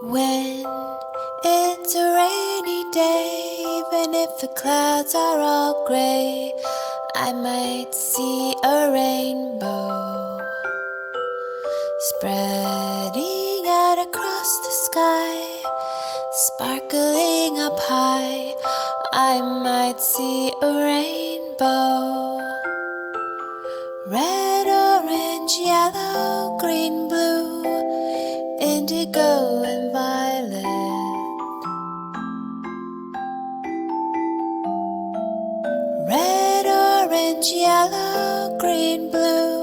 When it's a rainy day, even if the clouds are all gray, I might see a rainbow spreading out across the sky, sparkling up high. I might see a rainbow, red, orange, yellow, green, blue, indigo and violet. Red, orange, yellow, green, blue,